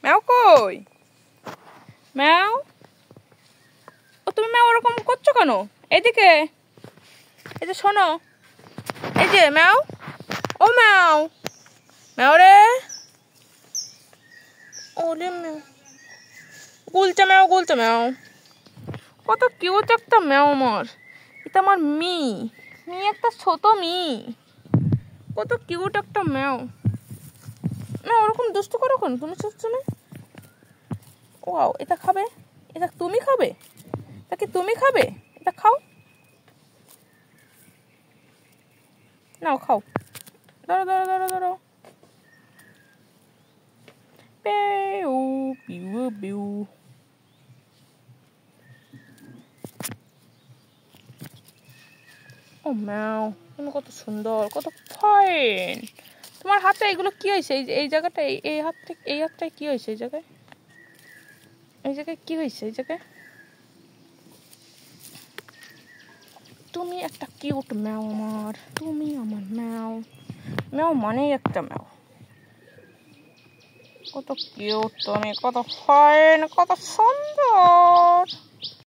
ম্যাও কই? ম্যাও, ও তুমি ম্যাও ওরকম করছো কেন? এদিকে, এই যে শোনো, এই যে ম্যাও, ও ম্যাও, ম্যাও রে, ওরে ম্যাও, গুলছে ম্যাও, গুলছে ম্যাও। কত কিউট একটা ম্যাও আমার, এটা আমার মি, একটা ছোট মি, কত কিউট একটা ম্যাও। না ওরকম দুষ্টু করো কেন তুমি? চুপছো না? ওয়াও, এটা খাবে? এটা তুমি খাবে? এটা কি তুমি খাবে? এটা খাও, নাও খাও, ধরো ধরো ধরো ধরো। পেউ পিউ পিউ। ও ম্যাও, তুমি কত সুন্দর, কত ফাইন। তোমার হাতে এগুলো কি হয়েছে? এই জায়গাটা, এই হাতটায় কি হয়েছে? এই জায়গায় কি হয়েছে? এই জায়গায় তুমি একটা কিউট ম্যাও আমার, তুমি আমার ম্যাও। ম্যাও মানেই একটা ম্যাও। কত কিউট তুমি, কত ফাইন, কত সুন্দর।